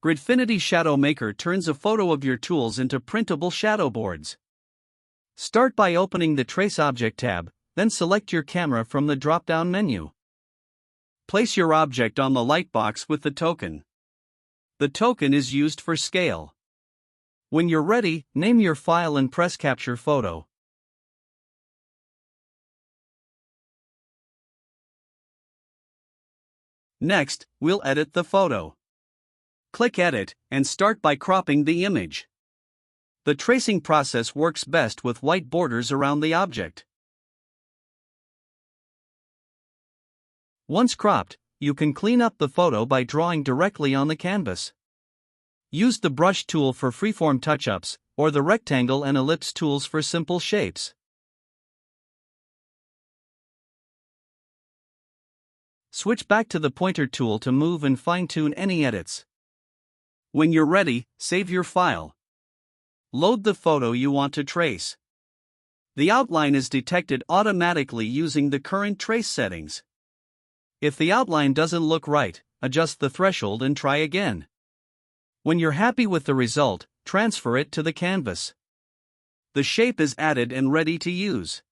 Gridfinity Shadow Maker turns a photo of your tools into printable shadow boards. Start by opening the Trace Object tab, then select your camera from the drop-down menu. Place your object on the light box with the token. The token is used for scale. When you're ready, name your file and press Capture Photo. Next, we'll edit the photo. Click Edit, and start by cropping the image. The tracing process works best with white borders around the object. Once cropped, you can clean up the photo by drawing directly on the canvas. Use the brush tool for freeform touch-ups, or the rectangle and ellipse tools for simple shapes. Switch back to the pointer tool to move and fine-tune any edits. When you're ready, save your file. Load the photo you want to trace. The outline is detected automatically using the current trace settings. If the outline doesn't look right, adjust the threshold and try again. When you're happy with the result, transfer it to the canvas. The shape is added and ready to use.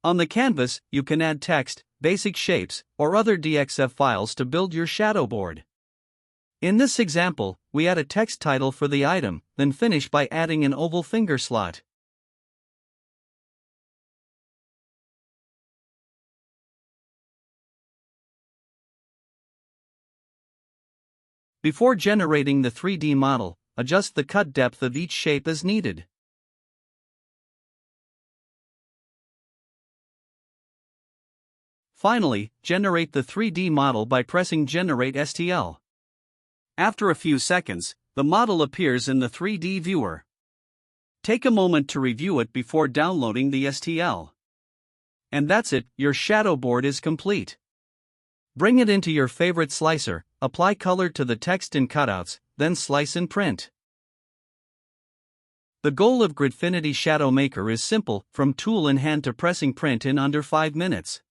On the canvas, you can add text, basic shapes, or other DXF files to build your shadow board. In this example, we add a text title for the item, then finish by adding an oval finger slot. Before generating the 3D model, adjust the cut depth of each shape as needed. Finally, generate the 3D model by pressing Generate STL. After a few seconds, the model appears in the 3D viewer. Take a moment to review it before downloading the STL. And that's it, your shadow board is complete. Bring it into your favorite slicer, apply color to the text and cutouts, then slice and print. The goal of Gridfinity Shadow Maker is simple, from tool in hand to pressing print in under 5 minutes.